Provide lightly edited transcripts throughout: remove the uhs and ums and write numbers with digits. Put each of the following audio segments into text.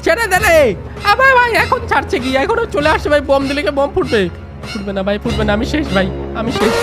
ছেড়ে দে রে। আবার ভাই এখন ছাড়ছে কি, এখনো চলে আসছে ভাই, বম দিলে কি বম ফুটবে? ফুটবে না ভাই, ফুটবে না, আমি শেষ ভাই, আমি শেষ।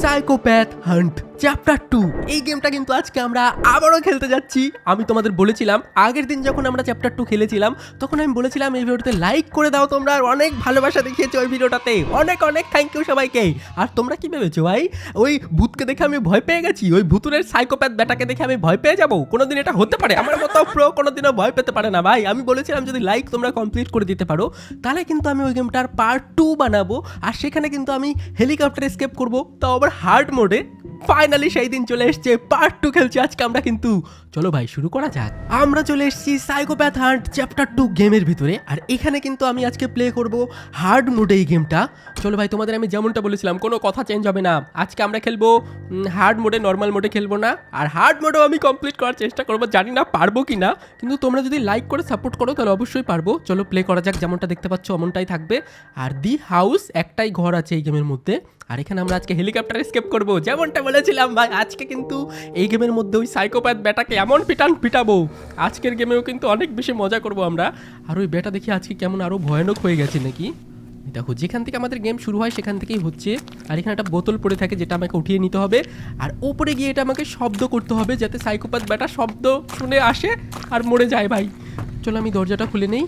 সাইকোপ্যাথ হান্ট চ্যাপ্টার 2 এই গেমটা কিন্তু আজকে আমরা আবারও খেলতে যাচ্ছি। আমি তোমাদের বলেছিলাম আগের দিন যখন আমরা চ্যাপ্টার 2 খেলেছিলাম, তখন আমি বলেছিলাম এই ভিডিওতে লাইক করে দাও তোমরা, আর অনেক ভালোবাসা দেখিয়েছো ওই ভিডিওটাতে, অনেক অনেক থ্যাংক ইউ সবাইকে। আর তোমরা কি ভেবেছো ভাই ওই ভূতকে দেখে আমি ভয় পেয়ে গেছি? ওই ভূতুরের সাইকোপ্যাথ ব্যাটাকে দেখে আমি ভয় পেয়ে যাবো? কোনোদিন এটা হতে পারে? আমার মতো প্রো কোনোদিনও ভয় পেতে পারে না ভাই। আমি বলেছিলাম যদি লাইক তোমরা কমপ্লিট করে দিতে পারো তাহলে কিন্তু আমি ওই গেমটার পার্ট 2 বানাবো, আর সেখানে কিন্তু আমি হেলিকপ্টার এসকেপ করবো, তাও আবার হার্ড মোডে। ফাইনালি সেই দিন চলে এসছে, পার্ট 2 খেলছি আজকে আমরা কিন্তু। চলো ভাই শুরু করা যাক। আমরা চলে এসেছি সাইকোপ্যাথ হান্ট চ্যাপ্টার 2 গেমের ভিতরে, আর এখানে কিন্তু আমি আজকে প্লে করব হার্ড মোডে এই গেমটা। চলো ভাই তোমাদের আমি যেমনটা বলেছিলাম কোনো কথা চেঞ্জ হবে না, আজকে আমরা খেলবো হার্ড মোডে, নর্মাল মোডে খেলবো না। আর হার্ড মোডেও আমি কমপ্লিট করার চেষ্টা করবো, জানি না পারবো কি না, কিন্তু তোমরা যদি লাইক করে সাপোর্ট করো তাহলে অবশ্যই পারবো। চলো প্লে করা যাক, যেমনটা দেখতে পাচ্ছ অমনটাই থাকবে। আর দি হাউস একটাই ঘর আছে এই গেমের মধ্যে, আর এখানে আমরা আজকে হেলিকপ্টার এসকেপ করবো যেমনটা বলেছিলাম ভাই। আজকে কিন্তু এই গেমের মধ্যে ওই সাইকোপ্যাথ ব্যাটাকে এমন পিটাবো, আজকের গেমেও কিন্তু অনেক বেশি মজা করবো আমরা। আর ওই ব্যাটা দেখি আজকে কেমন আরও ভয়ানক হয়ে গেছে নাকি। দেখো যেখান থেকে আমাদের গেম শুরু হয় সেখান থেকেই হচ্ছে, আর এখানে একটা বোতল পড়ে থাকে যেটা আমাকে উঠিয়ে নিতে হবে, আর ওপরে গিয়ে এটা আমাকে শব্দ করতে হবে যাতে সাইকোপ্যাথ ব্যাটা শব্দ শুনে আসে আর মরে যায় ভাই। চলো আমি দরজাটা খুলে নেই।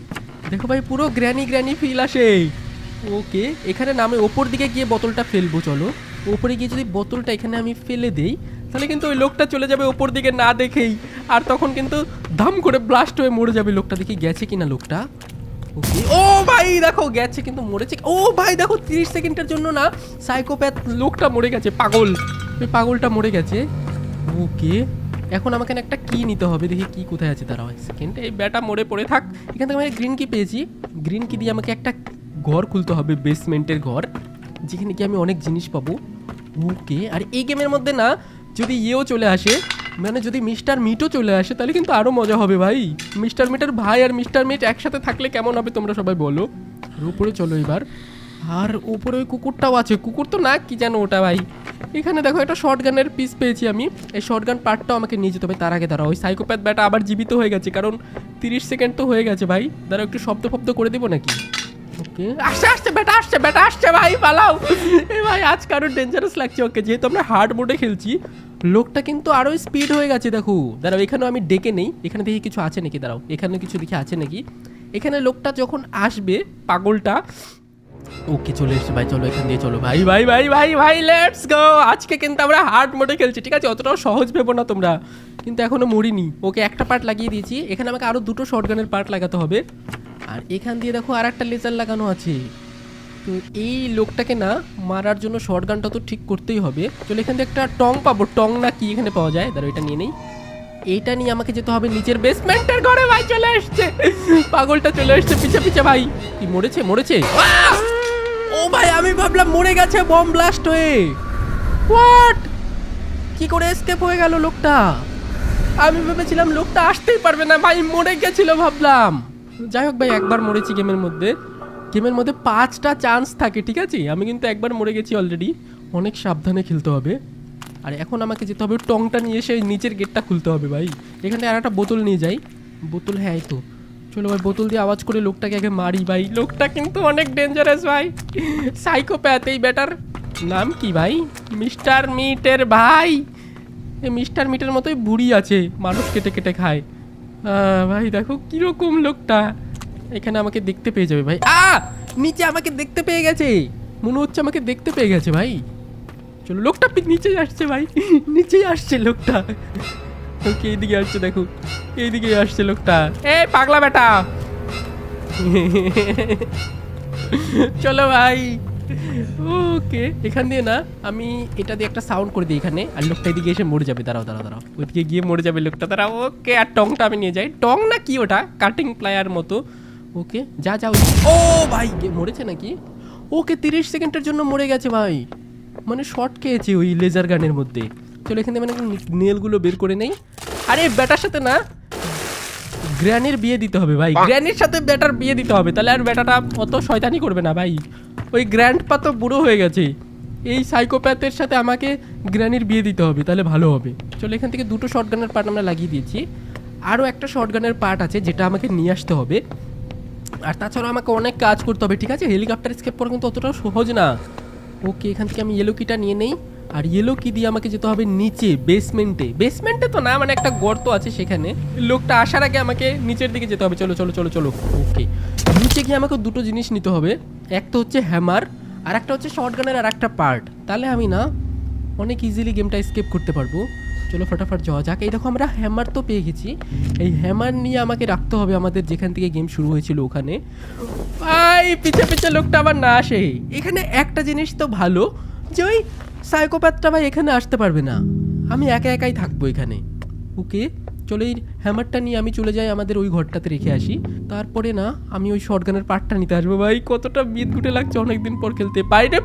দেখো ভাই পুরো গ্র্যানি ফিল আসে। ওকে এখানে নামে ওপর দিকে গিয়ে বোতলটা ফেলবো। চলো ওপরে গিয়ে যদি বোতলটা এখানে আমি ফেলে দেই তাহলে কিন্তু ওই লোকটা চলে যাবে ওপর দিকে না দেখেই, আর তখন কিন্তু ধাম করে ব্লাস্ট হয়ে মরে যাবে লোকটা। দেখি গেছে কিনা লোকটা। ওকে ও ভাই দেখো গেছে কিন্তু মরেছে। ও ভাই দেখো 30 সেকেন্ডের জন্য না সাইকোপ্যাথ লোকটা মরে গেছে, পাগল, ওই পাগলটা মরে গেছে। ওকে এখন আমাকে একটা কি নিতে হবে, দেখি কি কোথায় আছে, দাঁড়াও এক সেকেন্ড। এই ব্যাটা মরে পড়ে থাক। এখান থেকে আমি গ্রিন কি পেয়েছি, গ্রিন কি দিয়ে আমাকে একটা ঘর খুলতে হবে, বেসমেন্টের ঘর, যেখানে কি আমি অনেক জিনিস পাবো। ওকে আর এই গেমের মধ্যে না যদি ইয়েও চলে আসে, মানে যদি মিস্টার মিটও চলে আসে তাহলে কিন্তু আরও মজা হবে ভাই। মিস্টার মিটের ভাই আর মিস্টার মিট একসাথে থাকলে কেমন হবে তোমরা সবাই বলো। আর উপরে চলো এবার। আর উপরে ওই কুকুরটাও আছে, কুকুর তো না কি জানো ওটা ভাই। এখানে দেখো একটা শর্ট গানের পিস পেয়েছি আমি, এই শর্ট গান পার্টটাও আমাকে নিয়ে যেতে হবে। তার আগে দাঁড়াও ওই সাইকোপ্যাথ ব্যাটা আবার জীবিত হয়ে গেছে, কারণ 30 সেকেন্ড তো হয়ে গেছে ভাই। দাঁড়াও একটু শব্দ করে দেবো নাকি। ওকে আসছে বেটা আসছে ভাই, পালাও। এ ভাই আজকে আরো ডেঞ্জারাস লাগছে। ওকে যেহেতু আমরা হার্ড মোডে খেলছি, লোকটা কিন্তু আরো স্পিড হয়ে গেছে দেখো। দাঁড়াও এখানেও আমি ডেকে নেই, এখানে দেখি কিছু আছে নাকি, দাঁড়াও এখানে কিছু দেখি আছে নাকি। এখানে লোকটা যখন আসবে পাগলটা, ওকে চলে এসছে ভাই। চলো এখান দিয়ে চলো ভাই লেটস গো। আজকে কিন্তু আমরা হার্ড মোডে খেলছি, ঠিক আছে? অতটাও সহজ ভেবো না তোমরা, কিন্তু এখনো মরিনি। ওকে একটা পার্ট লাগিয়ে দিয়েছি, এখানে আমাকে আরো দুটো শর্টগানের পার্ট লাগাতে হবে। আর এখান দিয়ে দেখো আর একটা লেজার লাগানো আছে। তো এই লোকটাকে না মারার জন্য শর্টগানটা তো ঠিক করতেই হবে। চলো এখান থেকে একটা টং পাবো, টং না কি এখানে পাওয়া যায়, দাঁড়ো এটা নিয়ে নেই। এইটা নিয়ে আমাকে যেতে হবে নিচের বেসমেন্টের ঘরে। ভাই চলে এসছে, পাগলটা চলে এসছে পিছে ভাই। কি মরেছে ও ভাই আমি ভাবলাম মরে গেছে বম ব্লাস্ট হয়ে। হোয়াট, কি করে এসকেপ হয়ে গেল লোকটা? আমি ভেবেছিলাম লোকটা আসতেই পারবে না ভাই, মরে গেছিল ভাবলাম। যাই হোক ভাই একবার মরেছি গেমের মধ্যে 5টা চান্স থাকে, ঠিক আছে? আমি কিন্তু একবার মরে গেছি অলরেডি, অনেক সাবধানে খেলতে হবে। আর এখন আমাকে যেতে হবে টংটা নিয়ে এসে নিচের গেটটা খুলতে হবে ভাই। এখানে আর একটা বোতল নিয়ে যাই, বোতল হ্যাঁ এই তো। চলো ভাই বোতল দিয়ে আওয়াজ করে লোকটাকে আগে মারি ভাই। লোকটা কিন্তু অনেক ডেঞ্জারাস ভাই, সাইকোপ্যাথ। এই ব্যাটার নাম কি ভাই? মিস্টার মিটের ভাই। এই মিস্টার মিটের মতোই বুড়ি আছে, মানুষ কেটে খায়। ভাই দেখো কিরকম লোকটা। এখানে আমাকে দেখতে পেয়ে যাবে ভাই। নিচে আমাকে দেখতে পেয়ে গেছে, মনে হচ্ছে আমাকে দেখতে পেয়ে গেছে ভাই। চলো লোকটা নিচেই আসছে ভাই, নিচেই আসছে লোকটা। ওকে এইদিকে আসছে, দেখো এইদিকে আসছে লোকটা। এ পাগলা বেটা। চলো ভাই। ওকে এখান দিয়ে না আমি এটা দিয়ে একটা সাউন্ড করে দিই এখানে, আর লোকটা এদিকে এসে মরে যাবে। দাঁড়াও ওইদিকে গিয়ে মরে যাবে লোকটা, দাঁড়াও। ওকে আর টংটা আমি নিয়ে যাই। টং না কি ওটা, কাটিং প্লায়ার মতো। ওকে যাও। ও ভাই মরেছে নাকি? ওকে 30 সেকেন্ডের জন্য মরে গেছে ভাই, মানে শর্ট খেয়েছে ওই লেজার গানের মধ্যে। চলো এখান থেকে মানে নেলগুলো বের করে নেই। আরে ব্যাটার সাথে না গ্র্যানির বিয়ে দিতে হবে ভাই, গ্র্যানির সাথে ব্যাটার বিয়ে দিতে হবে, তাহলে আর ব্যাটাটা অত শয়তানি করবে না ভাই। ওই গ্র্যান্ডপা তো বুড়ো হয়ে গেছে, এই সাইকোপ্যাথের সাথে আমাকে গ্র্যানির বিয়ে দিতে হবে, তাহলে ভালো হবে। চলো এখান থেকে দুটো শর্টগানের পার্ট আমরা লাগিয়ে দিয়েছি। আরও একটা শটগানের পার্ট আছে যেটা আমাকে নিয়ে আসতে হবে। আর তাছাড়া আমাকে অনেক কাজ করতে হবে, ঠিক আছে? হেলিকপ্টার স্কেপ করা কিন্তু অতটা সহজ না। ওকে, এখান থেকে আমি ইয়েলো কিটা নিয়ে নেই। আর ইয়েলো কি দিয়ে আমাকে যেতে হবে নিচে, বেসমেন্টে তো না, মানে একটা গর্ত আছে সেখানে। লোকটা আসার আগে আমাকে নিচের দিকে যেতে হবে। চলো চলো চলো চলো। ওকে, নিচে গিয়ে আমাকে দুটো জিনিস নিতে হবে। একটা হচ্ছে হ্যামার, আর একটা হচ্ছে শটগানের আর একটা পার্ট। তাহলে আমি না অনেক ইজিলি গেমটা স্কেপ করতে পারবো। চলো ফটাফট যাওয়া যাক। এই দেখো আমরা হ্যামার তো পেয়ে গেছি। এই হ্যামার নিয়ে আমাকে রাখতে হবে আমাদের যেখান থেকে গেম শুরু হয়েছিল ওখানে। ভাই পিছে পিছে লোকটা আবার না আসে। এখানে একটা জিনিস তো ভালো যে ওই সাইকোপ্যাথটা ভাই এখানে আসতে পারবে না, আমি একা একাই থাকবো এখানে। ওকে, চলো এই হ্যামারটা নিয়ে আমি চলে যাই আমাদের ওই ঘরটাতে রেখে আসি। তারপরে না আমি ওই শটগানের পার্টটা নিতে আসবো। ভাই কতটা বিদঘুটে লাগছে অনেকদিন পর খেলতে। বাইরে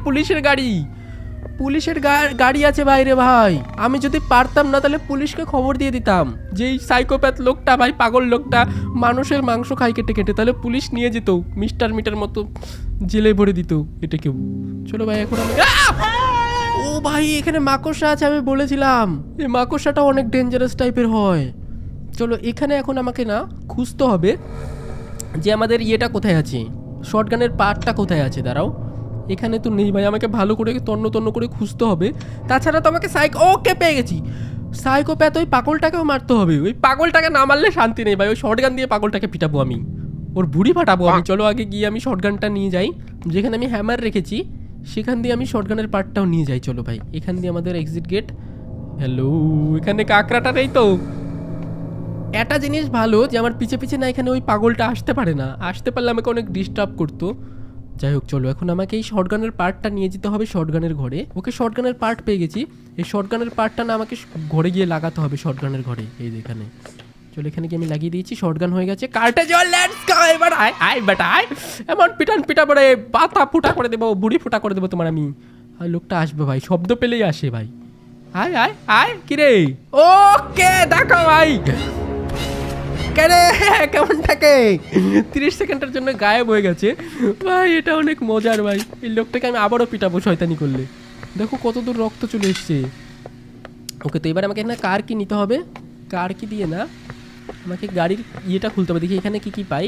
পুলিশের গাড়ি আছে বাইরে ভাই। আমি যদি পারতাম না তাহলে পুলিশকে খবর দিয়ে দিতাম যে এই সাইকোপ্যাথ লোকটা, ভাই পাগল লোকটা মানুষের মাংস খাই কেটে কেটে, তাহলে পুলিশ নিয়ে যেত মিস্টার মিটার মতো জেলে ভরে দিত এটা কেউ। চলো ভাই এখন আমি ও ভাই এখানে মাকড়সা আছে, আমি বলেছিলাম এই মাকড়সাটা অনেক ডেঞ্জারাস টাইপের হয়। চলো এখানে এখন আমাকে না খুঁজতে হবে যে আমাদের ইয়েটা কোথায় আছে, শটগানের পার্টটা কোথায় আছে। দাঁড়াও, এখানে তো নেই ভাই, আমাকে ভালো করে তন্ন করে খুঁজতে হবে। তাছাড়া তো আমাকে ওকে পেয়ে গেছি সাইকোপ্যাথ। ওই পাগলটাকেও মারতে হবে, ওই পাগলটাকে না মারলে শান্তি নেই ভাই। ওই শটগান দিয়ে পাগলটাকে পিটাবো আমি, ওর ভুড়ি ফাটাবো আমি। চলো আগে গিয়ে আমি শটগানটা নিয়ে যাই, যেখানে আমি হ্যামার রেখেছি সেখান দিয়ে আমি শটগানের পার্টটাও নিয়ে যাই। চলো ভাই, এখান দিয়ে আমাদের এক্সিট গেট। হ্যালো, এখানে কাকড়াটা নেই তো। একটা জিনিস ভালো যে আমার পিছে পিছে না এখানে ওই পাগলটা আসতে পারে না, আসতে পারলে আমাকে অনেক ডিস্টার্ব করতো। যাই হোক, চলো এখন আমাকে এই শটগানের পার্টটা নিয়ে যেতে হবে শটগানের ঘরে। ওকে, শটগানের পার্ট পেয়ে গেছি। এই শটগানের পার্টটা না আমাকে ঘরে গিয়ে লাগাতে হবে, শটগানের ঘরে। এই যেখানে, চলো এখানে গিয়ে আমি লাগিয়ে দিয়েছি, শটগান হয়ে গেছে। কার্টে জল, লেটস গো। এবার আয় বেটা আয়, এমন পিটা পড়ে পাতা ফুটা করে দেবো, বুড়ি ফুটা করে দেবো তোমার আমি। আর লোকটা আসবে ভাই, শব্দ পেলেই আসে ভাই। আয় আয় আয়, কিরে? ওকে দেখো ভাই কেমন থাকে, 30 সেকেন্ডের জন্য গায়েব হয়ে গেছে ভাই। এটা অনেক মজার ভাই। এই লোকটাকে আমি আবারও পিটাবো শয়তানি করলে। দেখো কত দূর রক্ত চলে এসছে। ওকে, তো এবার আমাকে এখানে কার কি নিতে হবে। কার কি দিয়ে না আমাকে গাড়ির ইয়েটা খুলতে হবে। দেখি এখানে কি কি পাই।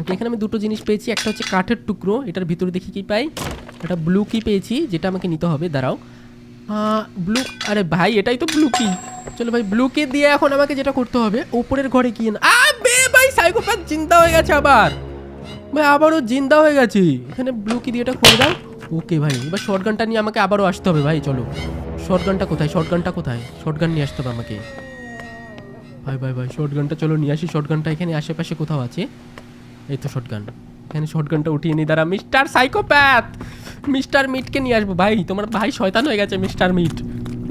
ওকে, এখানে আমি দুটো জিনিস পেয়েছি। একটা হচ্ছে কাঠের টুকরো, এটার ভিতরে দেখি কি পাই। একটা ব্লু কি পেয়েছি যেটা আমাকে নিতে হবে। দাঁড়াও, ব্লু, আরে ভাই এটাই তো ব্লু কি। চলো ভাই, ব্লু কি দিয়ে এখন আমাকে যেটা করতে হবে উপরের ঘরে গিয়ে না ভাই সাইকোপ্যাথ জিন্দা হয়ে গেছে আবার ভাই, আবারও জিন্দা হয়ে গেছে। এখানে ব্লু কি দিয়ে এটা করে দাও। ওকে ভাই, এবার শটগানটা নিয়ে আমাকে আবারও আসতে হবে ভাই। চলো, শটগানটা কোথায়, শটগান নিয়ে আসতে হবে আমাকে ভাই শটগানটা চলো নিয়ে আসি। শটগানটা এখানে আশেপাশে কোথাও আছে। এই তো শটগান, এখানে শটগানটা উঠিয়ে নিই। দাঁড়া, মিস্টার সাইকোপ্যাথ, মিস্টার মিটকে নিয়ে আসবো ভাই। তোমার ভাই শয়তান হয়ে গেছে মিস্টার মিট।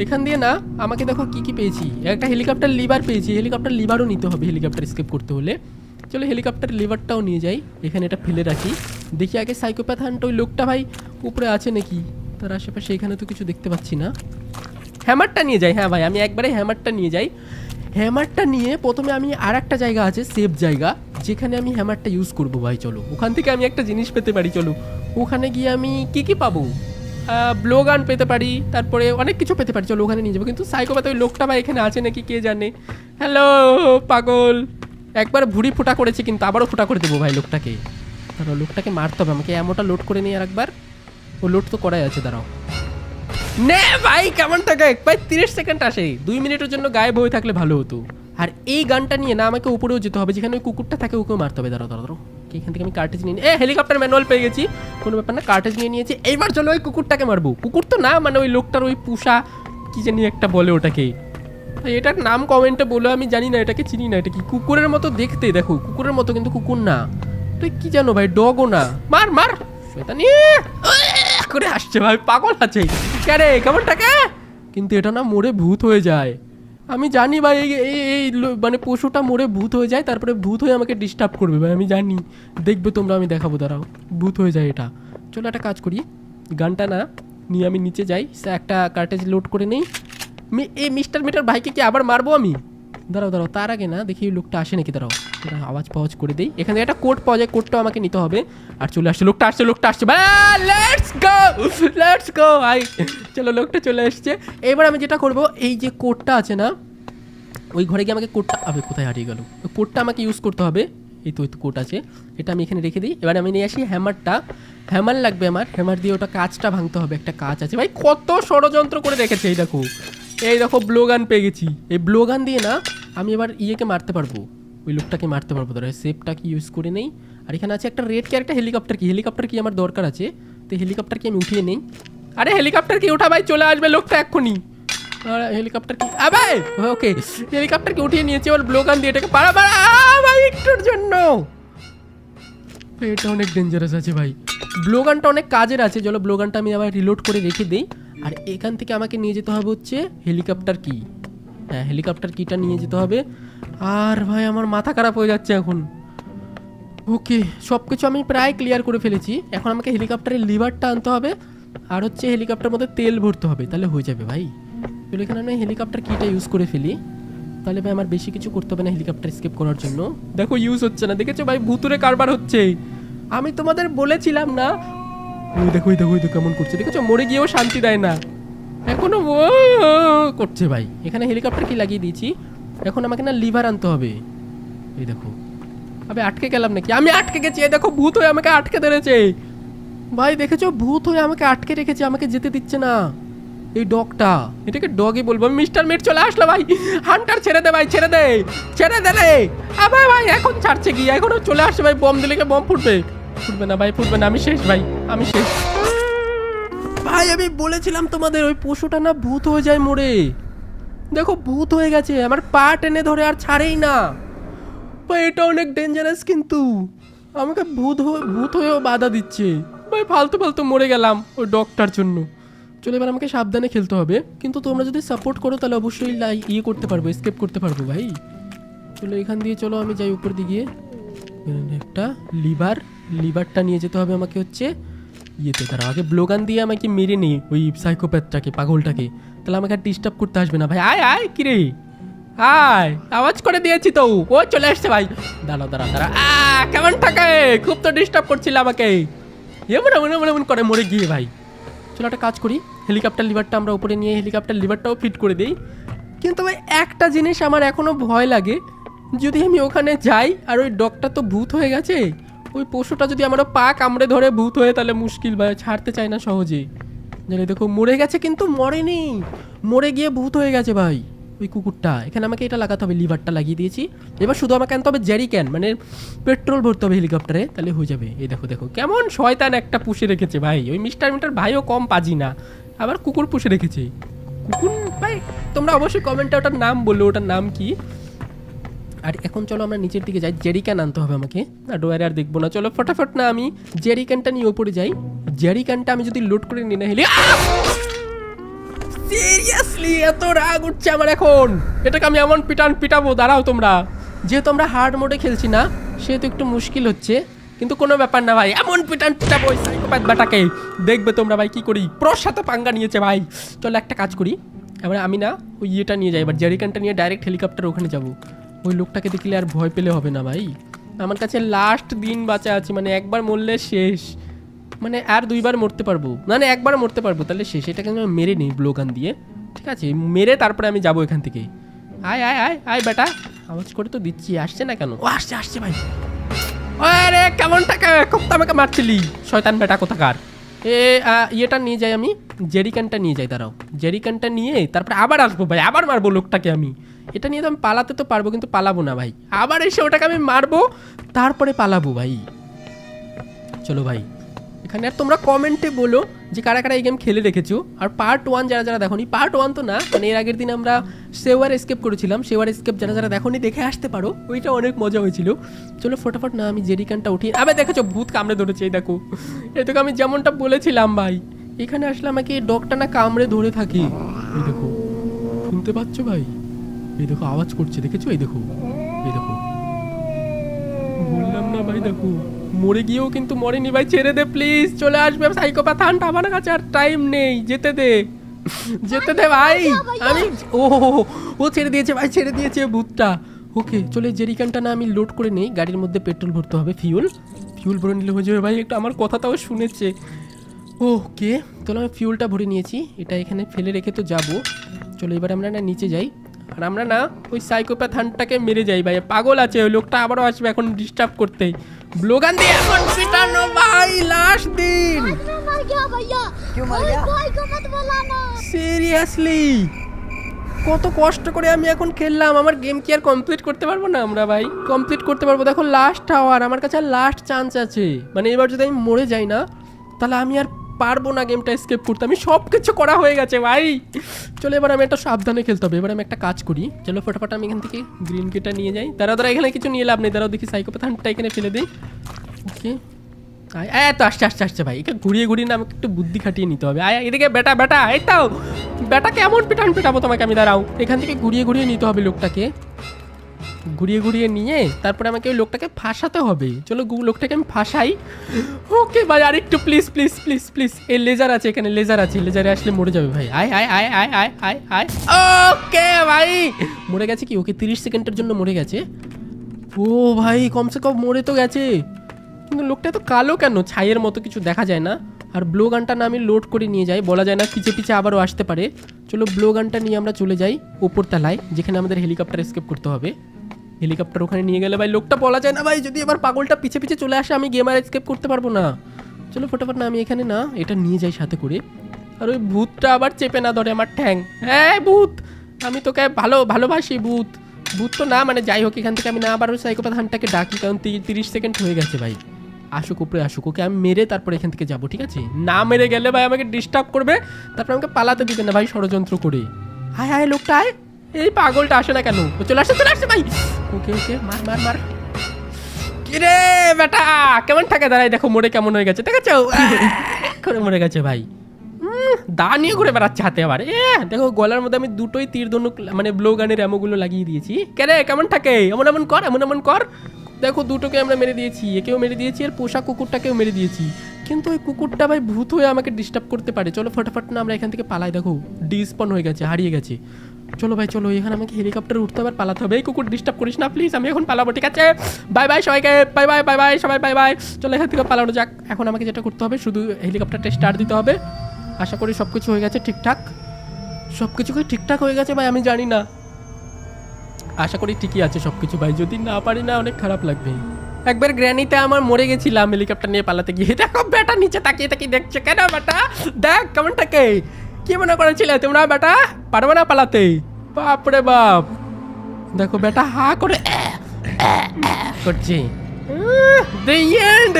এখান দিয়ে না আমাকে দেখো কি কি পেয়েছি। একটা হেলিকপ্টার লিভার পেয়েছি, হেলিকপ্টার লিভারও নিতে হবে হেলিকপ্টার স্কেপ করতে হলে। চলো হেলিকপ্টার লিভারটাও নিয়ে যাই, এখানে এটা ফেলে রাখি। দেখি আগে সাইকোপ্যাথ হান্ট ওই লোকটা ভাই উপরে আছে নাকি, তার আশেপাশে এখানে তো কিছু দেখতে পাচ্ছি না। হ্যামারটা নিয়ে যাই। হ্যাঁ ভাই, আমি একবারে হ্যামারটা নিয়ে যাই। হ্যামারটা নিয়ে প্রথমে আমি আর একটা জায়গা আছে, সেফ জায়গা, যেখানে আমি হ্যামারটা ইউজ করবো ভাই। চলো ওখান থেকে আমি একটা জিনিস পেতে পারি। চলো ওখানে গিয়ে আমি কি পাবো, ব্লো গান পেতে পারি, তারপরে অনেক কিছু পেতে পারি। চলো ওখানে নিয়ে যাবো। কিন্তু সাইকোপ্যাথ ওই লোকটা ভাই এখানে আছে নাকি কে জানে। হ্যালো পাগল, একবার ভুড়ি ফুটা করেছি কিন্তু আবারও ফুটা করে দেবো ভাই লোকটাকে। দাঁড়াও, লোকটাকে মারতে হবে আমাকে। এমনটা লোড করে নিই আর একবার। ও লোড তো করাই আছে, দাঁড়াও। নে ভাই কেমন থাকে ভাই, 30 সেকেন্ড আসে, 2 মিনিটের জন্য গায়েব হয়ে থাকলে ভালো হতো। আর এই গানটা নিয়ে না আমাকে উপরেও যেতে হবে, যেখানে ওই কুকুরটা থাকে ওকেও মারতে হবে। দাঁড়াও, এখান থেকে আমি কার্টেজ নিয়ে হেলিকপ্টার ম্যানুয়াল পেয়ে গেছি, কোনো ব্যাপার না, কার্টেজ নিয়ে নিয়েছি। এইবার চলো ওই কুকুরটাকে মারবো। কুকুর তো না, মানে ওই লোকটার ওই পুষা কি জানি একটা বলে ওটাকে, এটার নাম কমেন্টে বলো, আমি জানি না, এটাকে চিনি না। এটা কি কুকুরের মতো দেখতে, দেখো কুকুরের মতো কিন্তু কুকুর না। তুই কি জানো ভাই, ডগও না। মার শয়তানি করে আসছে ভাই, পাগল আছে কেমন টাকা। কিন্তু এটা না মরে ভূত হয়ে যায়, আমি জানি ভাই। এই মানে পশুটা মরে ভূত হয়ে যায়, তারপরে ভূত হয়ে আমাকে ডিস্টার্ব করবে ভাই, আমি জানি। দেখবে তোমরা, আমি দেখাবো, দাঁড়াও। ভূত হয়ে যায় এটা। চলো একটা কাজ করি, গানটা না নিয়ে আমি নিচে যাই, একটা কার্টেজ লোড করে নেই। এই মিস্টার মিটার ভাইকে কি আবার মারবো আমি। দাঁড়াও, তার আগে না দেখি লোকটা আসে নাকি। দাঁড়াও, আওয়াজ পাওয়াজ করে দেই। এখানে একটা কোড পাওয়া যায়, কোডটাও আমাকে নিতে হবে। আর চলে আসছে লোকটা, আসছে লেটস গো ভাই। চলো লোকটা চলে আসছে। এবার আমি যেটা করব, এই যে কোডটা আছে না, ওই ঘরে গিয়ে আমাকে কোডটা কোথায় হারিয়ে গেল, ওই কোডটা আমাকে ইউজ করতে হবে। এই তো কোড আছে, এটা আমি এখানে রেখে দিই। এবার আমি নিয়ে আসি হ্যামারটা, হ্যামার লাগবে আমার, হ্যামার দিয়ে ওটা কাজটা ভাঙতে হবে। একটা কাজ আছে ভাই, কত ষড়যন্ত্র করে রেখেছে। এই দেখো ব্লোগান পেয়ে গেছি। এই ব্লোগান দিয়ে না আমি এবার ইয়েকে মারতে পারবো, ওই লোকটাকে মারতে পারবো। ধরো সেফটাকে ইউজ করে নেই। আর এখানে আছে একটা রেড কে একটা হেলিকপ্টার কি, হেলিকপ্টার কি আমার দরকার আছে, তো হেলিকপ্টার কি আমি উঠিয়ে নেই। আরে হেলিকপ্টার কি ওঠা ভাই, চলে আসবে লোকটা এক্ষুনি। আর হেলিকপ্টার কি আবে, ওকে হেলিকপ্টার কি উঠিয়ে নিয়েছি। এবার ব্লোগান দিয়ে এটাকে পাড়া পাড়া ভাই একটুর জন্য। এটা অনেক ডেঞ্জারাস আছে ভাই, ব্লোগানটা অনেক কাজের আছে। চলো ব্লোগানটা আমি আবার রিলোড করে রেখে দিই। আর এখান থেকে আমাকে নিয়ে যেতে হবে হচ্ছে হেলিকপ্টার কি, হ্যাঁ হেলিকপ্টার কিটা নিয়ে যেতে হবে। আর ভাই আমার মাথা খারাপ হয়ে যাচ্ছে এখন। ওকে সব কিছু আমি প্রায় ক্লিয়ার করে ফেলেছি। এখন আমাকে হেলিকপ্টারের লিভারটা আনতে হবে, আর হচ্ছে হেলিকপ্টার মধ্যে তেল ভরতে হবে, তাহলে হয়ে যাবে ভাই। তাহলে এখানে আমি হেলিকপ্টার কিটা ইউজ করে ফেলি, তাহলে ভাই আমার বেশি কিছু করতে হবে না হেলিকপ্টার স্কেপ করার জন্য। দেখো ইউজ হচ্ছে না, দেখেছো ভাই ভুতুরে কারবার হচ্ছে। আমি তোমাদের বলেছিলাম না, ওই দেখো কেমন করছে, দেখেছো মরে গিয়েও শান্তি দেয় না, এখনো করছে ভাই। এখানে হেলিকপ্টার কি লাগিয়ে দিয়েছি, এখন আমাকে না লিভার আনতে হবে। এই দেখো আবে আটকে গেলাম নাকি, আমি আটকে গেছি। এই দেখো ভূত হয়ে আমাকে আটকে ধরেছে ভাই, দেখেছো ভূত হয়ে আমাকে আটকে রেখেছে, আমাকে যেতে দিচ্ছে না। এই ডগটা, এটাকে ডগই বলবো। মিস্টার মিট চলে আসলো ভাই, হান্টার ছেড়ে দে ভাই, ছেড়ে দে রে। আবার ভাই এখন ছাড়ছে কি, এখনো চলে আসছে ভাই, বম দিলে বম ফুটবে। ফুটবে না ভাই, ফুটবে না, আমি শেষ ভাই, আমি শেষ ভাই। আমি বলেছিলাম তোমাদের ওই পশুটা না ভূত হয়ে যায় মরে। দেখো ভূত হয়ে গেছে, আমার পা টেনে ধরে আর ছাড়েই না ভাই। এটা অনেক ডেঞ্জারাস, কিন্তু আমাকে ভূত হয়েও বাধা দিচ্ছে ভাই। ফালতু মরে গেলাম ওই ডগটার জন্য। চলো এবার আমাকে সাবধানে খেলতে হবে, কিন্তু তোমরা যদি সাপোর্ট করো তাহলে অবশ্যই ইয়ে করতে পারবো, স্কেপ করতে পারবো ভাই। চলো এখান দিয়ে চলো আমি যাই উপর দিকে। একটা লিভারটা নিয়ে যেতে হবে আমাকে হচ্ছে ইয়েতে। তারা আগে ব্লোগান দিয়ে আমাকে মেরে নেই ওই সাইকোপ্যাথটাকে, পাগলটাকে, তাহলে আমাকে আর ডিস্টার্ব করতে আসবে না ভাই। আয় কিরে আয়, আওয়াজ করে দিয়েছি তো, ও চলে আসছে ভাই। দাঁড়া কেমন থাকে, খুব তো ডিস্টার্ব করছিল আমাকে, এমন করে মরে গিয়ে ভাই। চলো একটা কাজ করি, হেলিকপ্টার লিভারটা আমরা উপরে নিয়ে হেলিকপ্টার লিভারটাও ফিট করে দিই। কিন্তু ভাই একটা জিনিস আমার এখনো ভয় লাগে, যদি আমি ওখানে যাই আর ওই ডগটা তো ভূত হয়ে গেছে, ওই পশুটা যদি আমার পা কামড়ে ধরে ভূত হয়ে, তাহলে মুশকিল ভাই, ছাড়তে চায় না সহজে। জানি দেখো মরে গেছে কিন্তু মরেনি, মরে গিয়ে ভূত হয়ে গেছে ভাই ওই কুকুরটা। এখানে আমাকে এটা লাগাতে হবে, লিভারটা লাগিয়ে দিয়েছি। এবার শুধু আমাকে আনতে হবে জেরি ক্যান, মানে পেট্রোল ভরতে হবে হেলিকপ্টারে, তাহলে হয়ে যাবে। এই দেখো কেমন শয়তান একটা পুষে রেখেছে ভাই, ওই মিস্টার ভাইও কম পাজি না, আবার কুকুর পুষে রেখেছে। কুকুর ভাই তোমরা অবশ্যই কমেন্টে ওটার নাম বললো, ওটার নাম কি। আর এখন চলো আমরা নিচের দিকে যাই, জেরি ক্যান আনতে হবে আমাকে। না ডোয়ারে আর দেখবো না, চলো ফটাফট না আমি জেরি ক্যানটা নিয়ে ওপরে যাই। জেরি ক্যানটা আমি যদি লোড করে নিই না হেলি, সিরিয়াসলি এত রাগ উঠছে আমার এখন, এটাকে আমি এমন পিটাবো। দাঁড়াও তোমরা, যেহেতু আমরা হার্ড মোডে খেলছি না সেহেতু একটু মুশকিল হচ্ছে, কিন্তু কোনো ব্যাপার না ভাই, এমন পিটাবো ওই সাইকোপ্যাথ বাটাকে। দেখবে তোমরা ভাই কি করি, প্রোর সাথে পাঙ্গা নিয়েছে ভাই। চলো একটা কাজ করি, এবার আমি না ওই ইয়েটা নিয়ে যাই, এবার জেরিকানটা নিয়ে ডাইরেক্ট হেলিকপ্টার ওখানে যাবো। ওই লোকটাকে দেখলে আর ভয় পেলে হবে না ভাই। আমার কাছে লাস্ট দিন বাঁচা আছে, মানে একবার মরলে শেষ, মানে আর দুইবার মরতে পারবো, মানে একবার মরতে পারবো, তাহলে শেষ। এটাকে আমি মেরে নিই ব্লোগান দিয়ে, ঠিক আছে, মেরে তারপরে আমি যাবো এখান থেকে। আয় বেটা, আওয়াজ করে তো দিচ্ছি, আসছে না কেন? ও আসছে ভাই। আরে কেমন টাকা, খুব তো আমাকে মারছিলি শয়তান বেটা কোথাকার। ইয়েটা নিয়ে যাই আমি, জেরিকানটা নিয়ে যাই। দাঁড়াও জেরিকানটা নিয়ে তারপরে আবার আসবো ভাই, আবার মারবো লোকটাকে আমি। এটা নিয়ে তো আমি পালাতে তো পারবো, কিন্তু পালাবো না ভাই, আবার এসে ওটাকে আমি মারবো তারপরে পালাবো ভাই। চলো ভাই এখানে আর তোমরা কমেন্টে বলো যে কারা কারা এই গেম খেলে রেখেছো। আর পার্ট 1 যারা দেখোনি, পার্ট 1 তো না, মানে এর আগের দিন আমরা সেওয়ার এসকেপ করেছিলাম, সেওয়ার এসকেপ যারা দেখোনি দেখে আসতে পারো, ওইটা অনেক মজা হয়েছিল। চলো ফটাফট না আমি জেরিকানটা উঠিয়ে, আবে দেখেছো ভূত কামড়ে ধরেছে, এই দেখো, এটাকে আমি যেমনটা বলেছিলাম ভাই, এখানে আসলে আমাকে ডগটা না কামড়ে ধরে থাকে। এই দেখো শুনতে পাচ্ছ ভাই, এই দেখো আওয়াজ করছে, দেখেছো? এই দেখো বললাম না ভাই, দেখো মরে গিয়েও কিন্তু মরেনি ভাই। ছেড়ে দে প্লিজ, চলে আসবে সাইকোপ্যাথ হান্ট, আমার কাছে আর টাইম নেই, যেতে দে ভাই। আমি ও ছেড়ে দিয়েছে ভাই, ছেড়ে দিয়েছে ভূতটা। ওকে চলে জেরিকানটা না আমি লোড করে নেই, গাড়ির মধ্যে পেট্রোল ভরতে হবে, ফিউল ভরে নিলে হয়ে যাবে ভাই। একটু আমার কথাটাও শুনেছে। ওকে চলো আমি ফিউলটা ভরে নিয়েছি, এটা এখানে ফেলে রেখে তো যাবো। চলো এবার আমরা না নিচে যাই, আর আমরা না ওই সাইকোপ্যাথ হান্টটাকে মেরে যাই ভাই, পাগল আছে ওই লোকটা, আবারও আসবে এখন ডিস্টার্ব করতে। ব্লোগান দিয়ে এখন পিটানো ভাই, লাস্ট দিন। मर गया भैया। क्यों मर ओए गया? भाई को मत बुलाना। সিরিয়াসলি কত কষ্ট করে আমি এখন খেললাম, আমার গেম কি আর কমপ্লিট করতে পারবো না আমরা ভাই? কমপ্লিট করতে পারবো। দেখো লাস্ট আওয়ার, আমার কাছে আর লাস্ট চান্স আছে, মানে এবার যদি আমি মরে যাই না তাহলে আমি আর পারবো না গেমটা এসকেপ করতে। আমি সব কিছু করা হয়ে গেছে ভাই। চলো এবার আমি একটা সাবধানে খেলতে হবে। এবার আমি একটা কাজ করি, চলো ফটাফট আমি এখান থেকে গ্রিন কিটা নিয়ে যাই। দাঁড়া এখানে কিছু নিয়ে লাভ নেই, দাঁড়াও দেখি সাইকোপ্যাথ হান্টটা এখানে ফেলে দিই। ওকে তো আসছে ভাই, একে ঘুরিয়ে না আমাকে একটু বুদ্ধি খাটিয়ে নিতে হবে। এদিকে বেটা এই তো বেটা, কেমন পিটাবো তোমাকে আমি, দাঁড়াও এখান থেকে ঘুরিয়ে নিতে হবে লোকটাকে, ঘুরিয়ে নিয়ে তারপরে আমাকে ওই লোকটাকে ফাঁসাতে হবে। চলো লোকটাকে আমি ফাঁসাই। ওকে ভাই আর একটু প্লিজ প্লিজ প্লিজ প্লিজ, এই লেজার আছে এখানে, লেজারে আসলে মরে যাবে ভাই। আয় ওকে ভাই মরে গেছে কি, ওকে 30 সেকেন্ডের জন্য মরে গেছে। ও ভাই কমসে কম মরে তো গেছে, কিন্তু লোকটা তো কালো কেন, ছাইয়ের মতো কিছু দেখা যায় না। আর ব্লো গানটা না আমি লোড করে নিয়ে যাই, বলা যায় না পিছে আবারও আসতে পারে। চলো ব্লো গানটা নিয়ে আমরা চলে যাই ওপর তলায়, যেখানে আমাদের হেলিকপ্টার এসকেপ করতে হবে। হেলিকপ্টার ওখানে নিয়ে গেলে ভাই লোকটা বলা যায় না ভাই, যদি এবার পাগলটা পিছে চলে আসে আমি গেম আর এসকেপ করতে পারবো না। চলো ফটাফট না আমি এখানে না এটা নিয়ে যাই সাথে করে। আর ওই ভূতটা আবার চেপে না ধরে আমার ঠ্যাং। হ্যাঁ ভূত, আমি তোকে ভালোবাসি ভূত তো না, মানে যাই হোক এখান থেকে আমি না আবার ওই সাইকোপ্যাথ হান্টটাকে ডাকি, কারণ 30 সেকেন্ড হয়ে গেছে ভাই। আসুক উপরে আসুক, ওকে আমি মেরে তারপর এখান থেকে যাবো, ঠিক আছে? না মেরে গেলে ভাই আমাকে ডিস্টার্ব করবে, তারপর আমাকে পালাতে দিবে না ভাই ষড়যন্ত্র করে। হায় লোকটা আয়, এই পাগলটা আসে না কেন? ও চলে আসছে ভাই। ওকে মার কিরে বেটা, কেমন থাকে দাঁড়াই, দেখো মরে কেমন হয়ে গেছে, দেখেছো? করে মরে গেছে ভাই। দা নিয়ে ঘুরে বেড়াচ্ছে হাতে আবার। দেখো গলার মধ্যে আমি দুটোই তীর ধনুক মানে ব্লো গানের অ্যামোগুলো লাগিয়ে দিয়েছি। কেরে কেমন থাকে, এমন কর। দেখো দুটোকে আমরা মেরে দিয়েছি, একেও মেরে দিয়েছি, আর পোষা কুকুরটাকেও মেরে দিয়েছি। কিন্তু ওই কুকুরটা ভাই ভূত হয়ে আমাকে ডিস্টার্ব করতে পারে। চলো ফটাফট না আমরা এখান থেকে পালাই, দেখো ডিসপন হয়ে গেছে, হারিয়ে গেছে। চলো ভাই চলো, এখানে আমাকে হেলিকপ্টারে উঠতে হবে, পালাতে হবে। এই কুকুর ডিস্টার্ব করিস না প্লিজ, আমি এখন পালাবো, ঠিক আছে? বাই সবাইকে, বাই সবাই বাই। চলো এখান থেকে পালানো যাক। এখন আমাকে যেটা করতে হবে, শুধু হেলিকপ্টারটা স্টার্ট দিতে হবে। আশা করি সব কিছু হয়ে গেছে ঠিকঠাক, সব কিছু ঠিকঠাক হয়ে গেছে ভাই, আমি জানি না, আশা করি ঠিকই আছে সব কিছু ভাই। যদি না পারি না অনেক খারাপ লাগবে। একবার গ্র্যানিতে আমার মরে গেছিলাম হেলিকপ্টার নিয়ে পালাতে গিয়ে। দেখো বেটা নিচে তাকিয়ে দেখছে কেন বেটা, দেখ কেমন থাকে। কি মনে করেছিলে তোমরা বেটা পারবে না পালাতে? বাপরে বাপ, দেখো বেটা হা করে করছে।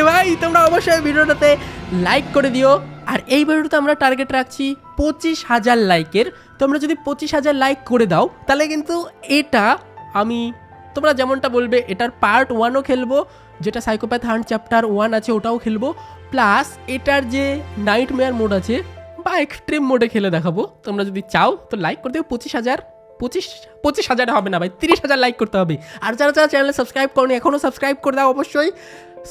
ভাই তোমরা অবশ্যই ভিডিওটাতে লাইক করে দিও। আর এই ভিডিওতে আমরা টার্গেট রাখছি 25,000 লাইকের। তোমরা যদি 25,000 লাইক করে দাও তাহলে কিন্তু এটা আমি, তোমরা যেমনটা বলবে, এটার পার্ট 1ও খেলবো, যেটা সাইকোপ্যাথ হান্ট চ্যাপ্টার 1 আছে ওটাও খেলবো, প্লাস এটার যে নাইটমেয়ার মোড আছে বা এক্সট্রিম মোডে খেলে দেখাবো। তোমরা যদি চাও তো লাইক করে দেবো। 25,000 হবে না ভাই, 30,000 লাইক করতে হবে। আর যারা চ্যানেলে সাবস্ক্রাইব করনি এখনও সাবস্ক্রাইব করে দাও, অবশ্যই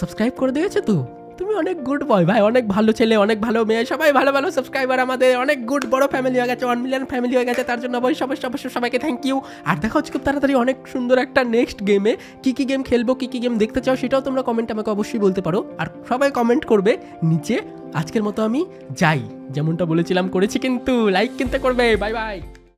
সাবস্ক্রাইব করে দিয়েছে তো তুমি অনেক গুড বয় ভাই, অনেক ভালো ছেলে, অনেক ভালো মেয়ে, সবাই ভালো সাবস্ক্রাইবার, আমাদের অনেক গুড বড় ফ্যামিলি হয়ে গেছে, 1 মিলিয়ন ফ্যামিলি হয়ে গেছে। তার জন্য অবশ্যই সবাইকে থ্যাংক ইউ। আর দেখা হচ্ছে খুব তাড়াতাড়ি অনেক সুন্দর একটা নেক্সট গেমে। কি গেম খেলবো, কি গেম দেখতে চাও সেটাও তোমরা কমেন্টে আমাকে অবশ্যই বলতে পারো। আর সবাই কমেন্ট করবে নিচে। আজকের মতো আমি যাই, যেমনটা বলেছিলাম করেছি, কিন্তু লাইক কিন্তু করবে। বাই।